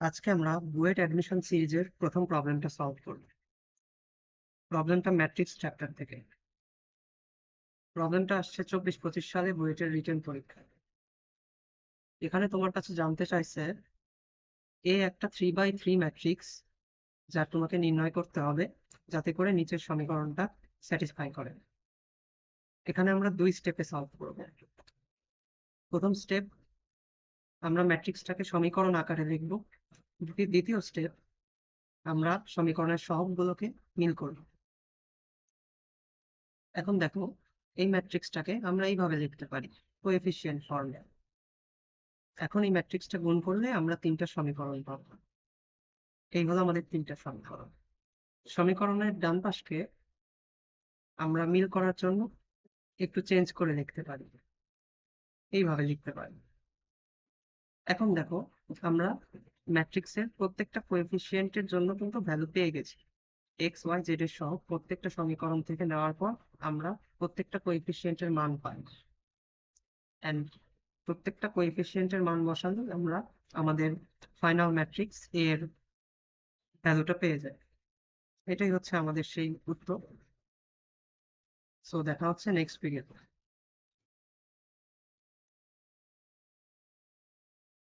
আজকে আমরা বুয়েট অ্যাডমিশন সিরিজের প্রথম প্রবলেমটা সলভ করব। প্রবলেমটা ম্যাট্রিক্স চ্যাপ্টার থেকে। প্রবলেমটা আসছে 24-25 সালে বুয়েটের রিটেন পরীক্ষা। এখানে তোমার কাছে জানতে চাইছে একটা 3x3 ম্যাট্রিক্স, যা তোমাকে নির্ণয় করতে হবে যাতে করে নিচের সমীকরণটা স্যাটিসফাই করে। এখানে আমরা 2 স্টেপে সলভ করব। প্রথম স্টেপ, আমরা ম্যাট্রিক্সটাকে সমীকরণ আকারে লিখব। দ্বিতীয় স্টেপ, আমরা সমীকরণের সহগগুলোকে মিল করব। এখন দেখো, এই ম্যাট্রিক্সটাকে আমরা এইভাবে লিখতে পারি, কোএফিসিয়েন্ট ফর্মে। এখন এই ম্যাট্রিক্সটা গুণ করলে আমরা 3টা সমীকরণ পাবো। এই হলো আমাদের 3টা সমীকরণ। সমীকরণের ডান পাশকে আমরা মিল করার জন্য একটু চেঞ্জ করে লিখতে পারি, এইভাবে লিখতে পারি। এখন দেখো, আমরা ম্যাট্রিক্সের প্রত্যেকটা কোএফিসিয়েন্টের জন্য কিন্তু ভ্যালু পেয়ে গেছি। এক্স ওয়াই জেড এর সহ প্রত্যেকটা সমীকরণ থেকে নেওয়ার পর আমরা প্রত্যেকটা কোএফিসিয়েন্টের মান পাই। এন্ড প্রত্যেকটা কোএফিসিয়েন্টের মান বসালে আমরা আমাদের ফাইনাল ম্যাট্রিক্স এর ভ্যালুটা পেয়ে যাই। এটাই হচ্ছে আমাদের সেই উত্তর। সো দেখা হচ্ছে নেক্সট ভিডিওতে।